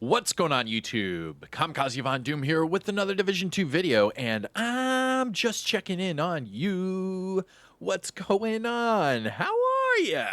What's going on YouTube? Kamikazevondoom here with another Division 2 video, and I'm just checking in on you. What's going on? How are ya?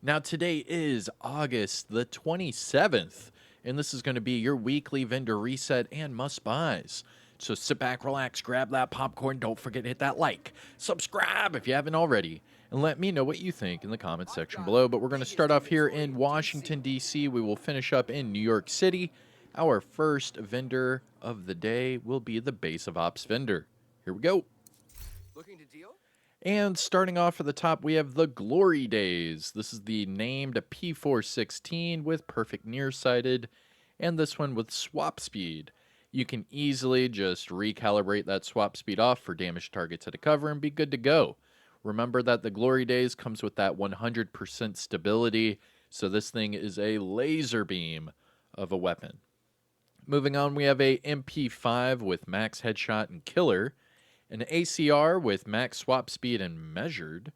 Now today is August the 27th, and this is going to be your weekly vendor reset and must-buys. So sit back, relax, grab that popcorn, don't forget to hit that like, subscribe if you haven't already, and let me know what you think in the comments section below. But we're going to start off here in Washington, D.C. We will finish up in New York City. Our first vendor of the day will be the Base of Ops vendor. Here we go. Looking to deal? And starting off at the top, we have the Glory Days. This is the named P416 with perfect nearsighted, and this one with swap speed. You can easily just recalibrate that swap speed off for damaged targets at a cover and be good to go. Remember that the Glory Days comes with that 100% stability, so this thing is a laser beam of a weapon. Moving on, we have a MP5 with max headshot and killer, an ACR with max swap speed and measured,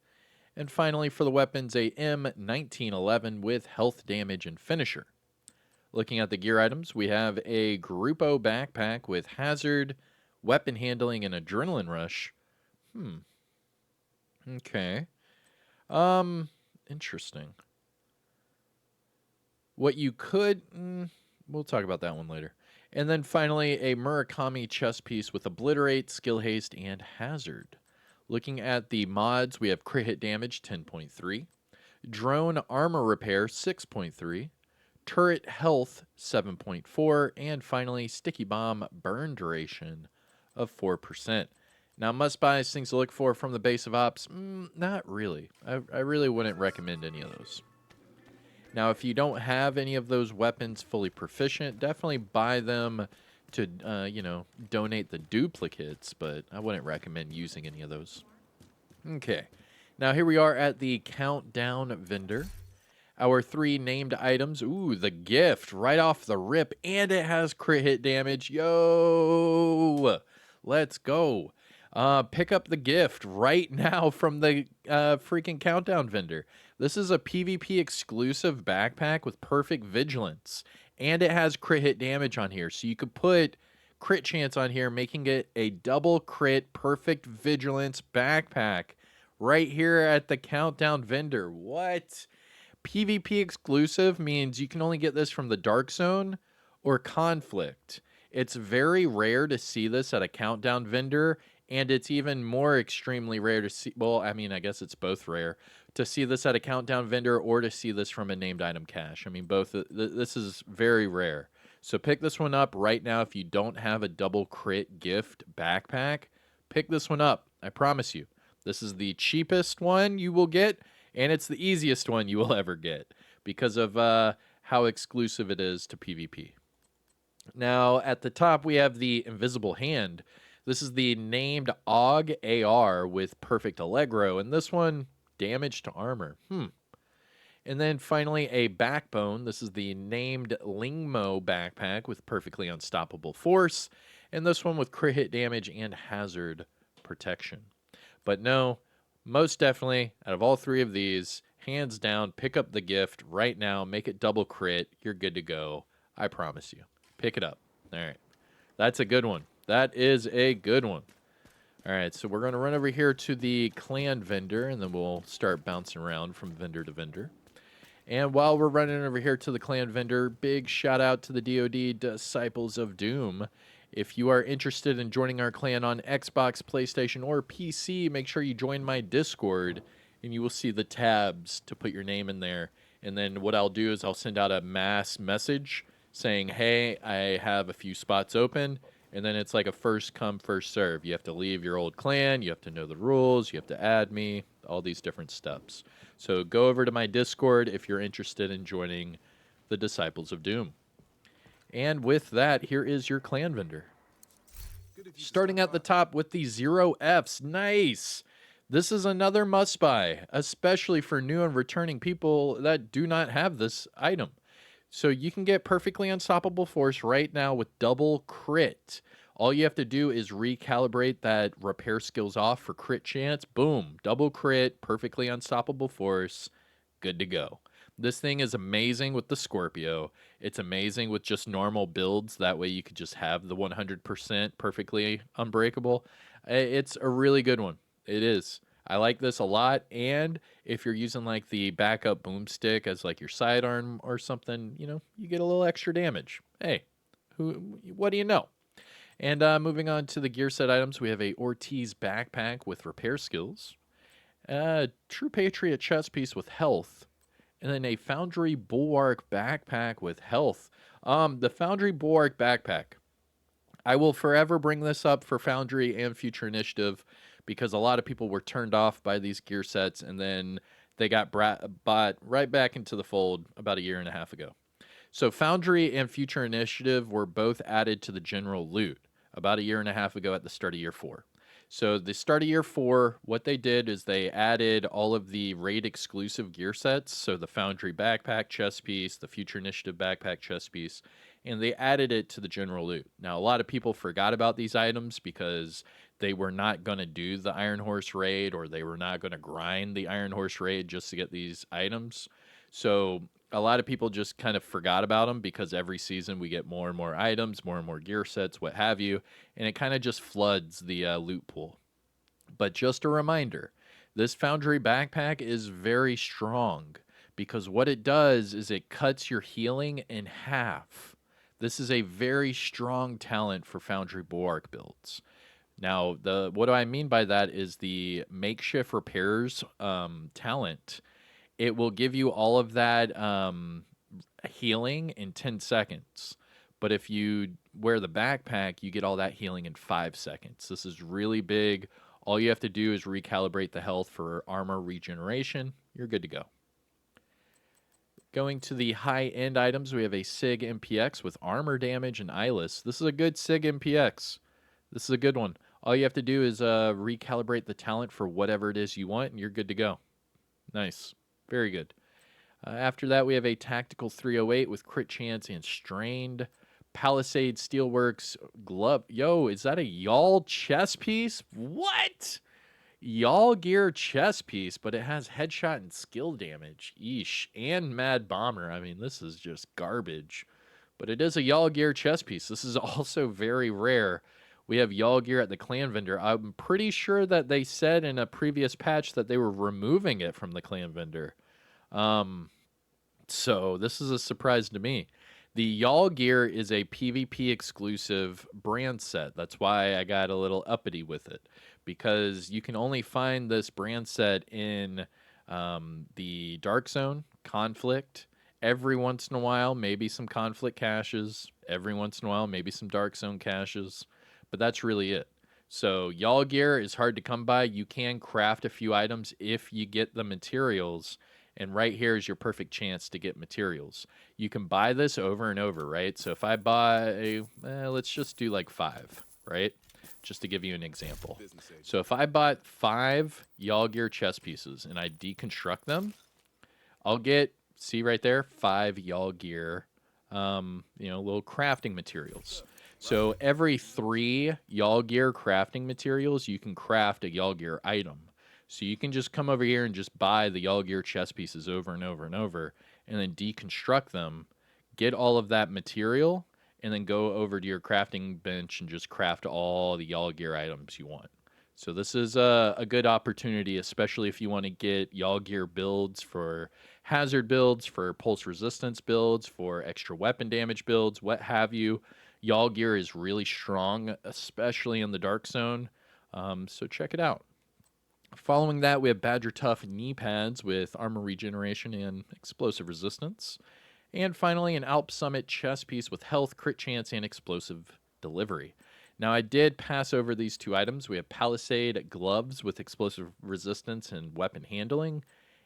and finally for the weapons, a M1911 with health damage and finisher. Looking at the gear items, we have a Grupo backpack with hazard, weapon handling, and adrenaline rush. Okay. Interesting. What you could... we'll talk about that one later. And then finally, a Murakami chest piece with obliterate, skill haste, and hazard. Looking at the mods, we have crit hit damage 10.3, drone armor repair 6.3, turret health 7.4, and finally sticky bomb burn duration of 4%. Now, must-buys, things to look for from the Base of Ops, not really. I really wouldn't recommend any of those. Now, if you don't have any of those weapons fully proficient, definitely buy them to, donate the duplicates, but I wouldn't recommend using any of those. Okay. Now, here we are at the Countdown vendor. Our three named items. Ooh, the gift right off the rip, and it has crit hit damage. Yo! Let's go. Pick up the gift right now from the freaking Countdown vendor. This is a PvP exclusive backpack with perfect vigilance, and it has crit hit damage on here, so you could put crit chance on here, making it a double crit perfect vigilance backpack right here at the Countdown vendor. What? PvP exclusive means you can only get this from the Dark Zone or Conflict. It's very rare to see this at a Countdown vendor, and it's even more extremely rare to see, well, I mean, I guess it's both rare, to see this at a Countdown vendor or to see this from a named item cache. I mean, both, this is very rare. So pick this one up right now if you don't have a double crit gift backpack. Pick this one up, I promise you. This is the cheapest one you will get, and it's the easiest one you will ever get because of how exclusive it is to PvP. Now, at the top, we have the Invisible Hand. This is the named AUG AR with perfect Allegro, and this one, damage to armor. And then finally, a Backbone. This is the named Lingmo backpack with perfectly unstoppable force, and this one with crit hit damage and hazard protection. But no, most definitely, out of all three of these, hands down, pick up the gift right now, make it double crit, you're good to go. I promise you. Pick it up. All right. That's a good one. That is a good one. All right, so we're going to run over here to the clan vendor, and then we'll start bouncing around from vendor to vendor. And while we're running over here to the clan vendor, big shout out to the DoD Disciples of Doom. If you are interested in joining our clan on Xbox, PlayStation, or PC, make sure you join my Discord, and you will see the tabs to put your name in there. And then what I'll do is I'll send out a mass message saying, hey, I have a few spots open, and then it's like a first come, first serve. You have to leave your old clan, you have to know the rules, you have to add me, all these different steps. So go over to my Discord if you're interested in joining the Disciples of Doom. And with that, here is your clan vendor. Starting at the top with the 0Fs. Nice! This is another must-buy, especially for new and returning people that do not have this item. So you can get perfectly unstoppable force right now with double crit. All you have to do is recalibrate that repair skills off for crit chance. Boom, double crit, perfectly unstoppable force, good to go. This thing is amazing with the Scorpio. It's amazing with just normal builds. That way you could just have the 100% perfectly unbreakable. It's a really good one. It is. I like this a lot. And if you're using like the backup boomstick as like your sidearm or something, you know, you get a little extra damage. Hey, what do you know? And moving on to the gear set items, we have a Ortiz backpack with repair skills, True Patriot chest piece with health, and then a Foundry Bulwark backpack with health. The Foundry Bulwark backpack. I will forever bring this up for Foundry and Future Initiative because a lot of people were turned off by these gear sets and then they got bought right back into the fold about a year and a half ago. So Foundry and Future Initiative were both added to the general loot about a year and a half ago at the start of year 4. So the start of year 4, what they did is they added all of the raid exclusive gear sets. So the Foundry backpack chest piece, the Future Initiative backpack chest piece, and they added it to the general loot. Now, a lot of people forgot about these items because they were not going to do the Iron Horse raid or they were not going to grind the Iron Horse raid just to get these items. So a lot of people just kind of forgot about them because every season we get more and more items, more and more gear sets, what have you, and it kind of just floods the loot pool. But just a reminder, this Foundry backpack is very strong because what it does is it cuts your healing in half. This is a very strong talent for Foundry Bulwark builds. Now, what do I mean by that is the makeshift repairs talent. It will give you all of that healing in 10 seconds. But if you wear the backpack, you get all that healing in 5 seconds. This is really big. All you have to do is recalibrate the health for armor regeneration. You're good to go. Going to the high-end items, we have a SIG MPX with armor damage and eyeless. This is a good SIG MPX. This is a good one. All you have to do is recalibrate the talent for whatever it is you want, and you're good to go. Nice. Very good. After that, we have a Tactical 308 with crit chance and strained. Palisade Steelworks glove. Yo, is that a Y'all chest piece? What? Y'all gear chest piece, but it has headshot and skill damage. Eesh. And Mad Bomber. I mean, this is just garbage. But it is a Y'all gear chest piece. This is also very rare. We have Y'all gear at the Clan Vendor. I'm pretty sure that they said in a previous patch that they were removing it from the Clan Vendor. So this is a surprise to me. The Y'all gear is a PvP exclusive brand set. That's why I got a little uppity with it, because you can only find this brand set in the Dark Zone, Conflict. Every once in a while, maybe some Conflict caches. Every once in a while, maybe some Dark Zone caches. But that's really it. So Y'all gear is hard to come by. You can craft a few items if you get the materials. And right here is your perfect chance to get materials. You can buy this over and over, right? So if I buy, let's just do like 5, right? Just to give you an example. So if I bought 5 Y'all gear chest pieces and I deconstruct them, I'll get, see right there, 5 Y'all gear, little crafting materials. So every 3 Y'all gear crafting materials, you can craft a Y'all gear item. So you can just come over here and just buy the Y'all gear chest pieces over and over and over, and then deconstruct them, get all of that material, and then go over to your crafting bench and just craft all the Y'all gear items you want. So this is a good opportunity, especially if you want to get Y'all gear builds for hazard builds, for pulse resistance builds, for extra weapon damage builds, what have you. Y'all gear is really strong, especially in the Dark Zone. So check it out. Following that, we have Badger Tough knee pads with armor regeneration and explosive resistance. And finally, an Alp Summit chest piece with health, crit chance, and explosive delivery. Now, I did pass over these 2 items. We have Palisade gloves with explosive resistance and weapon handling.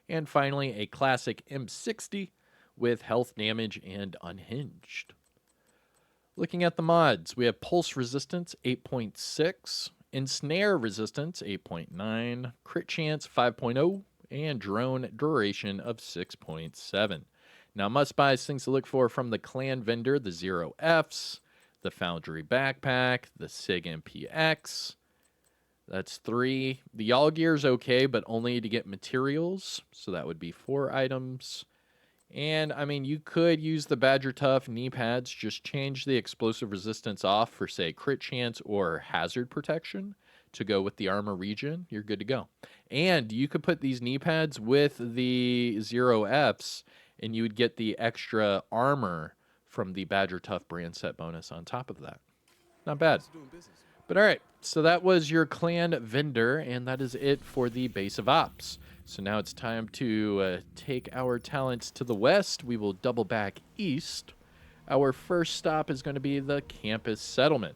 And finally, a classic M60 with health damage and unhinged. Looking at the mods, we have Pulse Resistance 8.6, Ensnare Resistance 8.9, Crit Chance 5.0, and Drone Duration of 6.7. Now, must-buys, things to look for from the Clan Vendor, the 0Fs, the Foundry Backpack, the SIG MPX. That's 3. The Y'all gear is okay, but only to get materials, so that would be 4 items. And I mean, you could use the Badger Tough knee pads, just change the explosive resistance off for, say, crit chance or hazard protection to go with the armor regen. You're good to go. And you could put these knee pads with the 0Fs, and you would get the extra armor from the Badger Tough brand set bonus on top of that. Not bad. But all right, so that was your clan vendor, and that is it for the base of ops. So now it's time to take our talents to the west. We will double back east. Our first stop is going to be the campus settlement.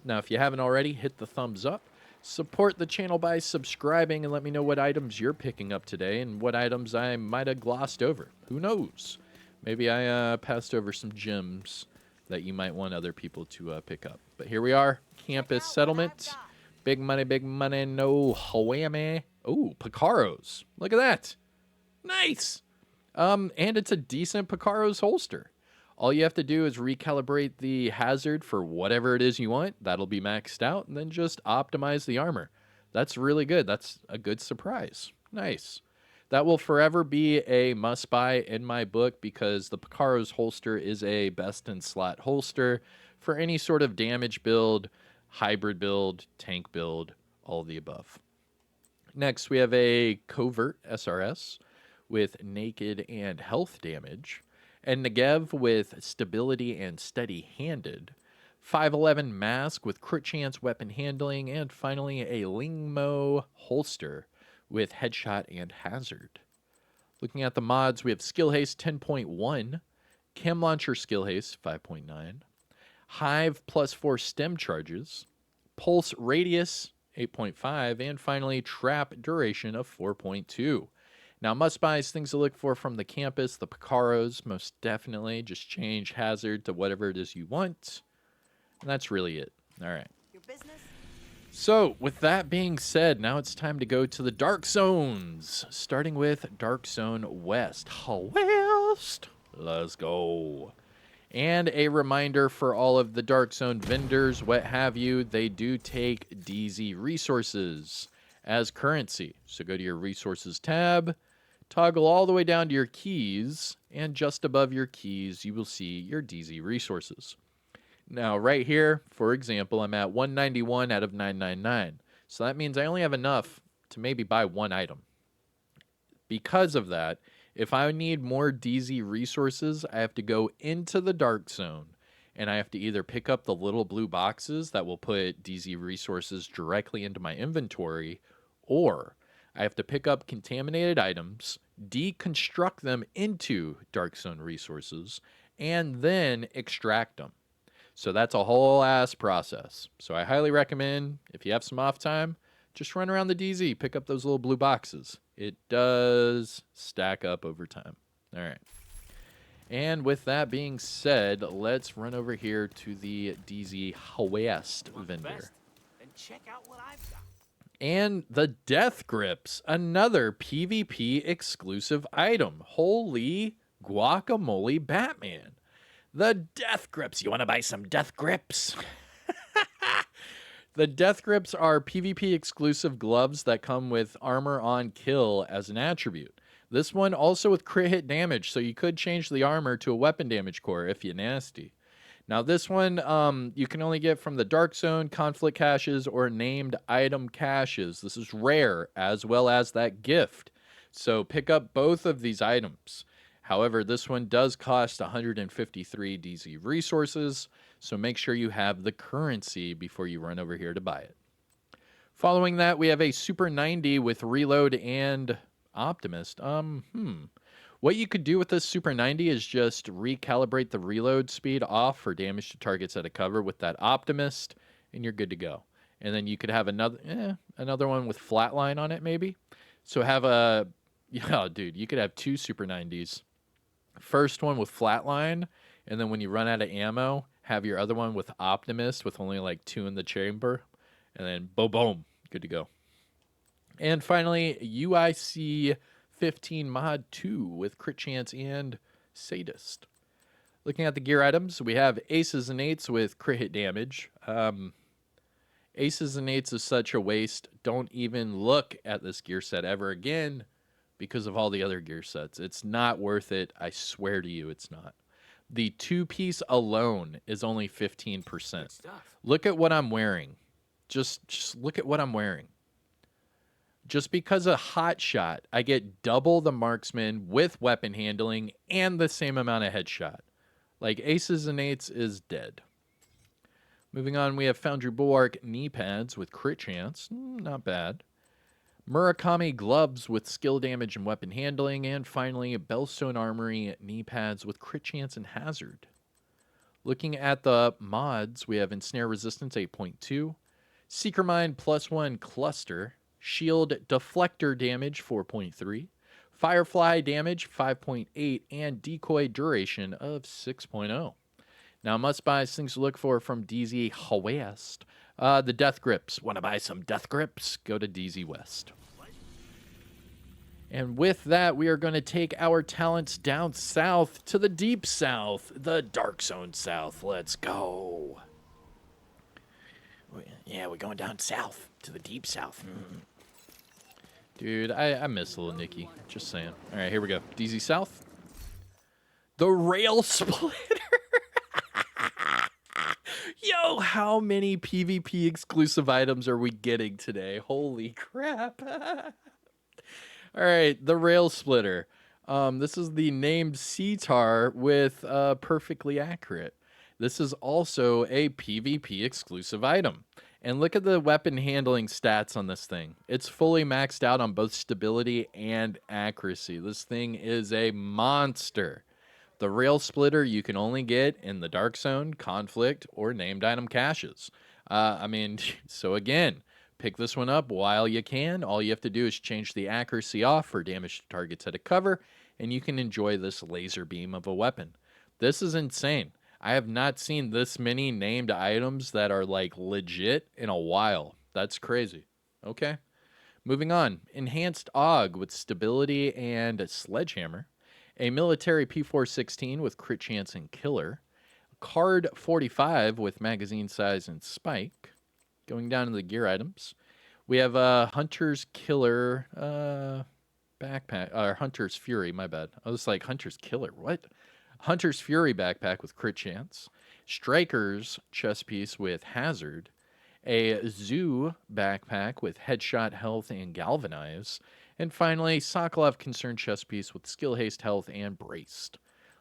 Now, if you haven't already, hit the thumbs up. Support the channel by subscribing and let me know what items you're picking up today and what items I might have glossed over. Who knows? Maybe I passed over some gems that you might want other people to pick up. But here we are, campus settlement. Big money, no whammy. Oh, Picaros. Look at that. Nice. And it's a decent Picaros holster. All you have to do is recalibrate the hazard for whatever it is you want. That'll be maxed out, and then just optimize the armor. That's really good. That's a good surprise. Nice. That will forever be a must-buy in my book because the Picaros holster is a best-in-slot holster for any sort of damage build, hybrid build, tank build, all of the above. Next, we have a Covert SRS with naked and health damage, and Negev with stability and steady-handed, 511 mask with crit chance weapon handling, and finally a Lingmo holster with headshot and hazard. Looking at the mods, we have skill haste 10.1, chem launcher skill haste 5.9, hive +4 stem charges, pulse radius 8.5, and finally trap duration of 4.2. Now, must-buys, things to look for from the campus, the Picaros, most definitely. Just change hazard to whatever it is you want. And that's really it. All right. Your business? So, with that being said, now it's time to go to the Dark Zones. Starting with Dark Zone West. West. Let's go. And a reminder for all of the Dark Zone vendors, what have you, they do take DZ resources as currency. So go to your resources tab, toggle all the way down to your keys, and just above your keys, you will see your DZ resources. Now, right here, for example, I'm at 191 out of 999. So that means I only have enough to maybe buy one item. Because of that, if I need more DZ resources, I have to go into the Dark Zone, and I have to either pick up the little blue boxes that will put DZ resources directly into my inventory, or I have to pick up contaminated items, deconstruct them into Dark Zone resources, and then extract them. So that's a whole ass process. So I highly recommend, if you have some off time, just run around the DZ, pick up those little blue boxes. It does stack up over time. All right. And with that being said, let's run over here to the DZ West vendor. Then check out what I've got. And the Death Grips, another PvP exclusive item. Holy guacamole, Batman. The Death Grips. You want to buy some Death Grips? The Death Grips are PvP exclusive gloves that come with armor on kill as an attribute. This one also with crit hit damage, so you could change the armor to a weapon damage core if you're nasty. Now this one you can only get from the Dark Zone, conflict caches, or named item caches. This is rare, as well as that gift. So pick up both of these items. However, this one does cost 153 DZ resources, so make sure you have the currency before you run over here to buy it. Following that, we have a Super 90 with Reload and Optimist. What you could do with this Super 90 is just recalibrate the reload speed off for damage to targets at a cover with that Optimist, and you're good to go. And then you could have another one with Flatline on it, maybe. So have a, yeah, dude, you could have two Super 90s. First one with Flatline, and then when you run out of ammo, have your other one with Optimist with only like 2 in the chamber, and then boom, good to go. And finally, UIC 15 Mod 2 with Crit Chance and Sadist. Looking at the gear items, we have Aces and Eights with crit hit damage. Aces and Eights is such a waste. Don't even look at this gear set ever again. because of all the other gear sets. It's not worth it. I swear to you, it's not. The 2-piece alone is only 15%. Good stuff. Look at what I'm wearing. Just look at what I'm wearing. Just because of hot shot, I get double the marksman with weapon handling and the same amount of headshot. Like aces and eights is dead. Moving on, we have Foundry Bulwark knee pads with crit chance. Not bad. Murakami gloves with skill damage and weapon handling. And finally, Bellstone Armory knee pads with crit chance and hazard. Looking at the mods, we have Ensnare Resistance 8.2, Seeker Mind +1 Cluster, Shield Deflector damage 4.3, Firefly damage 5.8, and Decoy duration of 6.0. Now, must buys things to look for from DZ West. The Death Grips. Want to buy some Death Grips? Go to DZ West. And with that, we are going to take our talents down south to the deep south, the Dark Zone South. Let's go. Yeah, we're going down south to the deep south. Dude, I miss little Nikki. Just saying. All right, here we go. DZ South. The Rail Splitter. Yo, how many PvP exclusive items are we getting today? Holy crap. All right, the Rail Splitter. This is the named Cetar with Perfectly Accurate. This is also a PvP exclusive item. And look at the weapon handling stats on this thing. It's fully maxed out on both stability and accuracy. This thing is a monster. The Rail Splitter you can only get in the Dark Zone, Conflict, or named item caches. So again, pick this one up while you can. All you have to do is change the accuracy off for damage to targets at a cover, and you can enjoy this laser beam of a weapon. This is insane. I have not seen this many named items that are like legit in a while. That's crazy. Okay. Moving on. Enhanced AUG with stability and a sledgehammer. A military P416 with crit chance and killer. Card 45 with magazine size and spike. Going down to the gear items. We have a Hunter's Killer backpack. Hunter's Fury, my bad. I was like, Hunter's Killer, what? Hunter's Fury backpack with crit chance. Striker's chest piece with hazard. A Zoo backpack with headshot health and galvanize. And finally, Sokolov Concerned chest piece with skill haste health and braced.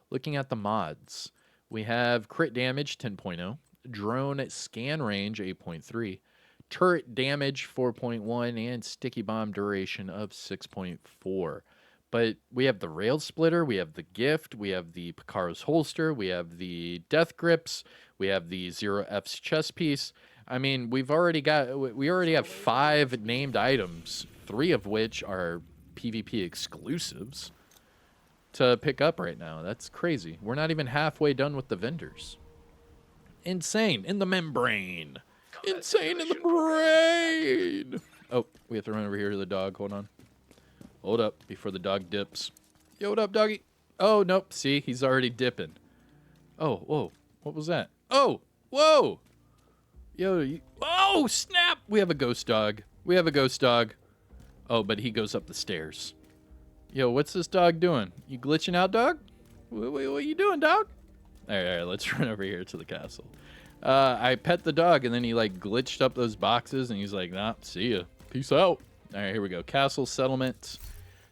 Looking at the mods, we have crit damage 10.0, drone scan range 8.3, turret damage 4.1, and sticky bomb duration of 6.4. But we have the Rail Splitter, we have the Gift, we have the Picaro's holster, we have the Death Grips, we have the Zero F's chest piece. I mean, we already have 5 named items, 3 of which are PvP exclusives to pick up right now. That's crazy. We're not even halfway done with the vendors. Insane in the membrane. Insane in the brain. Oh, we have to run over here to the dog. Hold on. Hold up before the dog dips. Yo, what up, doggy? Oh, nope. See, he's already dipping. Oh, whoa. What was that? Oh, whoa. Yo, oh, snap. We have a ghost dog. We have a ghost dog. Oh, but he goes up the stairs. Yo, what's this dog doing? You glitching out, dog? What you doing, dog? All right, let's run over here to the castle. I pet the dog, and then he, like, glitched up those boxes, and he's like, nah, see ya. Peace out. All right, here we go. Castle settlement.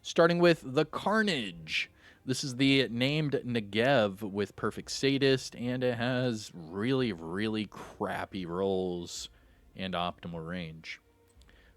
Starting with the Carnage. This is the named Negev with Perfect Sadist, and it has really, really crappy rolls and optimal range.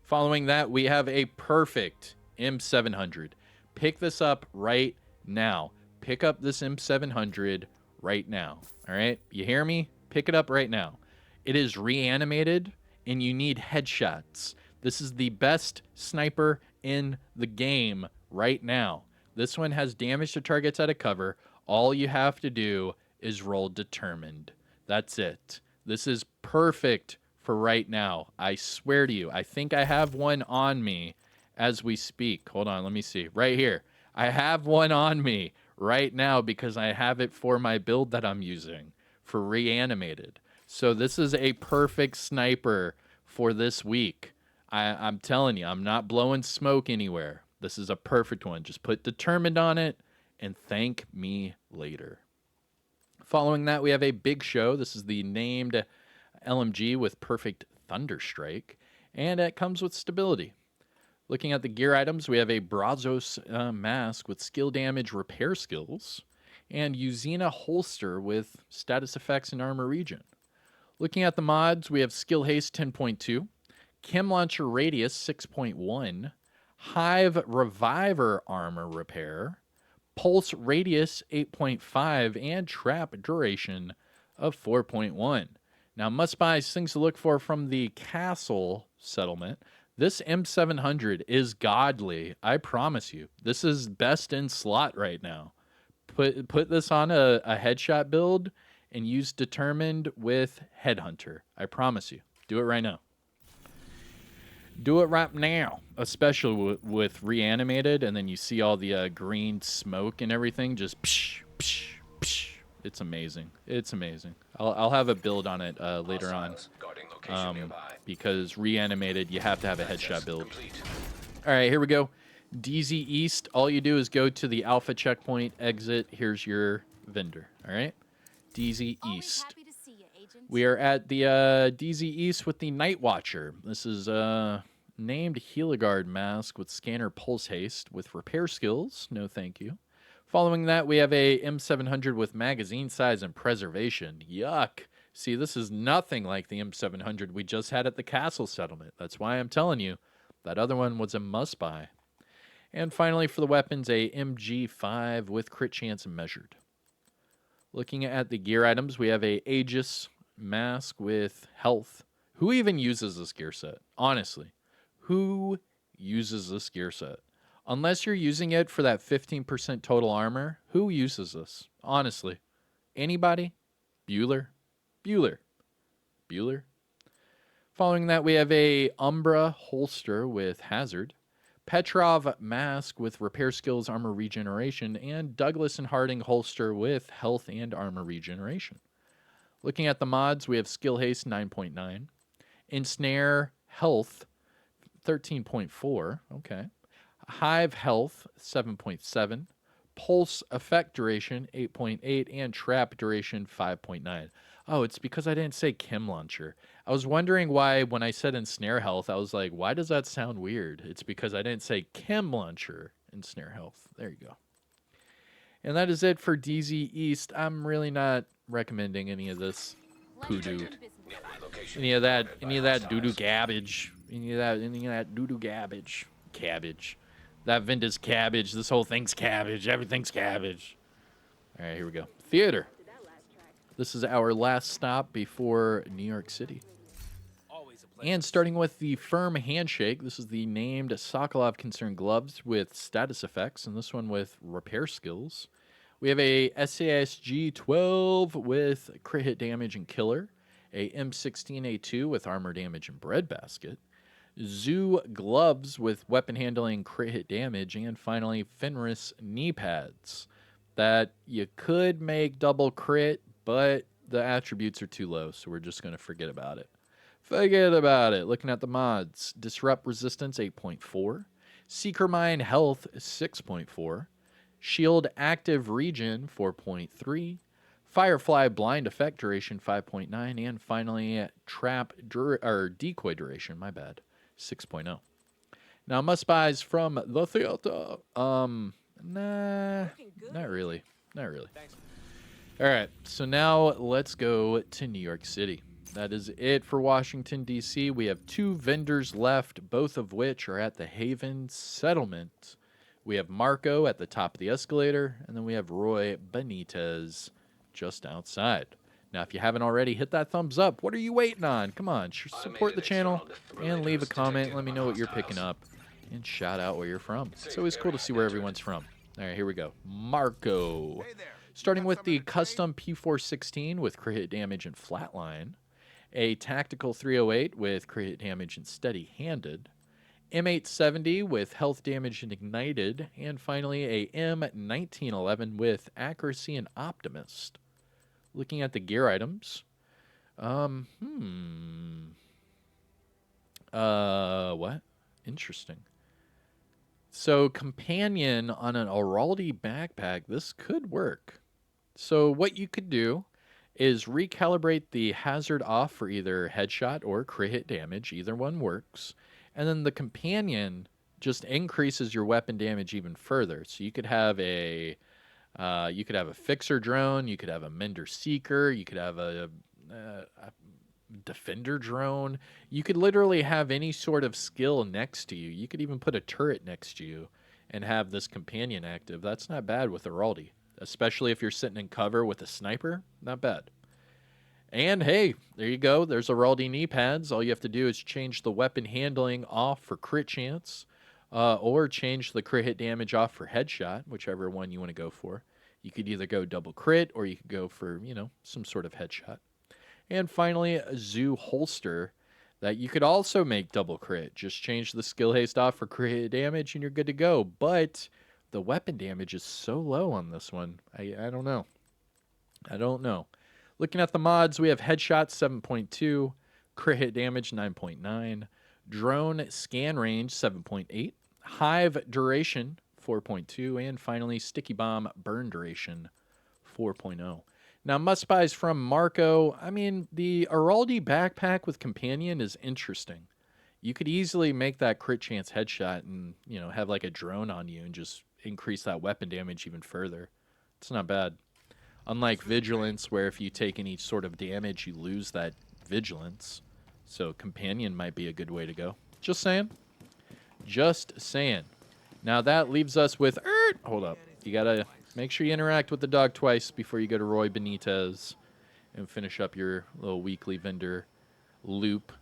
Following that, we have a perfect M700. Pick this up right now. Pick up this M700 right now. All right? You hear me? Pick it up right now. It is reanimated, and you need headshots. This is the best sniper in the game right now. This one has damage to targets out of cover. All you have to do is roll determined. That's it. This is perfect for right now. I swear to you. I think I have one on me as we speak. Hold on, let me see. Right here. I have one on me right now because I have it for my build that I'm using for reanimated. So this is a perfect sniper for this week. I'm telling you, I'm not blowing smoke anywhere. This is a perfect one. Just put determined on it and thank me later. Following that, we have a big show. This is the named LMG with perfect Thunderstrike, and it comes with stability. Looking at the gear items, we have a Brazos mask with skill damage repair skills, and Uzina holster with status effects and armor regen. Looking at the mods, we have skill haste 10.2, chem launcher radius 6.1, hive reviver armor repair, pulse radius 8.5, and trap duration of 4.1. Now, must buys things to look for from the castle settlement. This M700 is godly. I promise you. This is best in slot right now. Put this on a headshot build and use determined with headhunter. I promise you. Do it right now. Do it right now, especially with reanimated, and then you see all the green smoke and everything. Just psh, psh, psh. It's amazing. It's amazing. I'll have a build on it later on, because reanimated, you have to have a headshot build. All right, here we go. DZ East. All you do is go to the alpha checkpoint, exit. Here's your vendor. All right, DZ East. We are at the DZ East with the Night Watcher. This is named Heligard mask with scanner pulse haste with repair skills. No thank you. Following that, we have a M700 with magazine size and preservation. Yuck. See, this is nothing like the M700 we just had at the castle settlement. That's why I'm telling you, that other one was a must-buy. And finally, for the weapons, a MG5 with crit chance and measured. Looking at the gear items, we have a Aegis mask with health. Who even uses this gear set? Honestly, who uses this gear set? Unless you're using it for that 15% total armor, who uses this? Honestly. Anybody? Bueller? Bueller. Bueller. Following that, we have a Umbra holster with hazard, Petrov mask with repair skills, armor regeneration, and Douglas and Harding holster with health and armor regeneration. Looking at the mods, we have skill haste 9.9, ensnare health 13.4, okay. Hive health 7.7, pulse effect duration 8.8, and trap duration 5.9. Oh, it's because I didn't say chem launcher. I was wondering why when I said ensnare health, I was like, why does that sound weird? It's because I didn't say chem launcher ensnare health. There you go. And that is it for DZ East. I'm really not recommending any of this poo-doo. Any of that doo-doo gabbage. Any of that doo-doo gabbage. Cabbage. That Venda's cabbage. This whole thing's cabbage. Everything's cabbage. All right, here we go. Theater. This is our last stop before New York City. And starting with the firm handshake, this is the named Sokolov Concerned gloves with status effects, and this one with repair skills. We have a SASG 12 with crit hit damage and killer, a M16A2 with armor damage and breadbasket, Zoo gloves with weapon handling, crit hit damage, and finally Fenris knee pads that you could make double crit, but the attributes are too low, so we're just going to forget about it. Forget about it. Looking at the mods, Disrupt Resistance 8.4, Seeker Mine Health 6.4, Shield Active Regen 4.3, Firefly Blind Effect Duration 5.9, and finally Trap Decoy Duration, my bad, 6.0. Now, must-buys from the theater. Nah, not really. Not really. All right, so now let's go to New York City. That is it for Washington, D.C. We have 2 vendors left, both of which are at the Haven Settlement. We have Marco at the top of the escalator, and then we have Roy Benitez just outside. Now, if you haven't already, hit that thumbs up. What are you waiting on? Come on, support the channel and leave a comment. Let me know what you're picking up and shout out where you're from. It's always cool to see where everyone's from. All right, here we go. Marco. Starting with the custom P416 with crit hit damage and flatline, a tactical 308 with crit hit damage and steady-handed, M870 with health damage and ignited, and finally a M1911 with accuracy and optimist. Looking at the gear items, what? Interesting. So companion on an Araldi backpack, this could work. So what you could do is recalibrate the hazard off for either headshot or crit hit damage. Either one works. And then the companion just increases your weapon damage even further. So you could have a fixer drone, you could have a mender seeker, you could have a defender drone. You could literally have any sort of skill next to you. You could even put a turret next to you and have this companion active. That's not bad with Araldi, especially if you're sitting in cover with a sniper. Not bad. And hey, there you go. There's Araldi knee pads. All you have to do is change the weapon handling off for crit chance, or change the crit hit damage off for headshot, whichever one you want to go for. You could either go double crit or you could go for, some sort of headshot. And finally, a zoo holster that you could also make double crit. Just change the skill haste off for crit hit damage and you're good to go. But the weapon damage is so low on this one. I don't know. I don't know. Looking at the mods, we have headshot 7.2, crit hit damage 9.9, drone scan range 7.8, hive duration 4.2, and finally sticky bomb burn duration 4.0. Now, must buys from Marco. I mean, the Araldi backpack with companion is interesting. You could easily make that crit chance headshot and, have like a drone on you and just increase that weapon damage even further. It's not bad. Unlike vigilance, where if you take any sort of damage, you lose that vigilance. So companion might be a good way to go. Just saying. Just saying. Now that leaves us with... hold up. You got to make sure you interact with the dog twice before you go to Roy Benitez and finish up your little weekly vendor loop.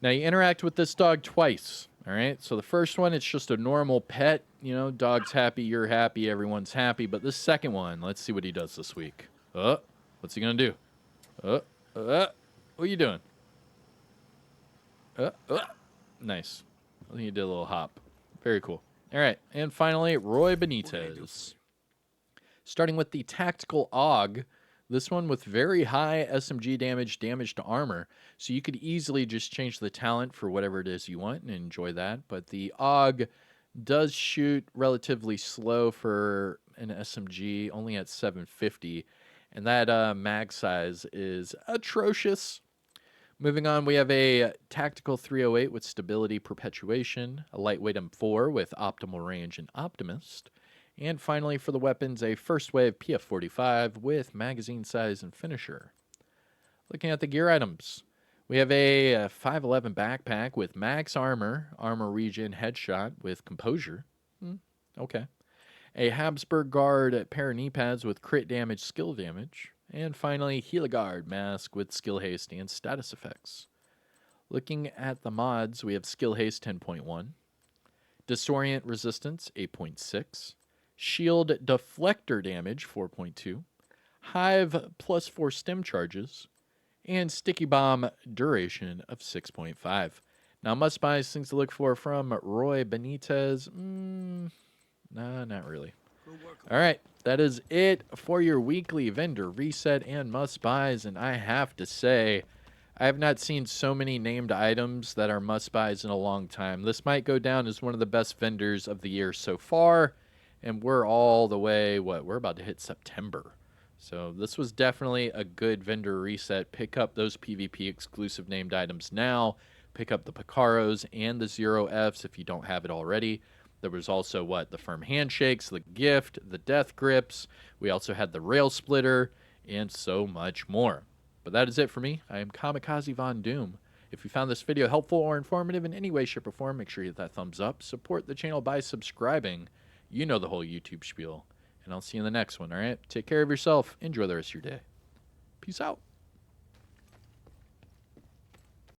Now you interact with this dog twice. All right, so the first one, it's just a normal pet. Dog's happy, you're happy, everyone's happy. But this second one, let's see what he does this week. What's he going to do? What are you doing? Nice. I think he did a little hop. Very cool. All right, and finally, Roy Benitez. Starting with the Tactical AUG. This one with very high SMG damage to armor. So you could easily just change the talent for whatever it is you want and enjoy that. But the AUG does shoot relatively slow for an SMG, only at 750. And that mag size is atrocious. Moving on, we have a Tactical 308 with stability perpetuation, a lightweight M4 with optimal range and optimist. And finally, for the weapons, a first wave PF45 with magazine size and finisher. Looking at the gear items, we have a 511 backpack with max armor, armor regen headshot with composure. Okay. A Habsburg Guard pair of knee pads with crit damage, skill damage. And finally, Heligard mask with skill haste and status effects. Looking at the mods, we have skill haste 10.1, disorient resistance 8.6, shield deflector damage 4.2, hive +4 stim charges, and sticky bomb duration of 6.5. Now, must buys, things to look for from Roy Benitez. Nah, not really. All right, that is it for your weekly vendor reset and must buys. And I have to say, I have not seen so many named items that are must buys in a long time. This might go down as one of the best vendors of the year so far. And we're all the way, we're about to hit September. So this was definitely a good vendor reset. Pick up those PvP exclusive named items now. Pick up the Picaros and the 0Fs if you don't have it already. There was also, the firm handshakes, the gift, the death grips. We also had the rail splitter, and so much more. But that is it for me. I am Kamikazevondoom. If you found this video helpful or informative in any way, shape, or form, make sure you hit that thumbs up. Support the channel by subscribing. You know the whole YouTube spiel. And I'll see you in the next one, all right? Take care of yourself. Enjoy the rest of your day. Peace out.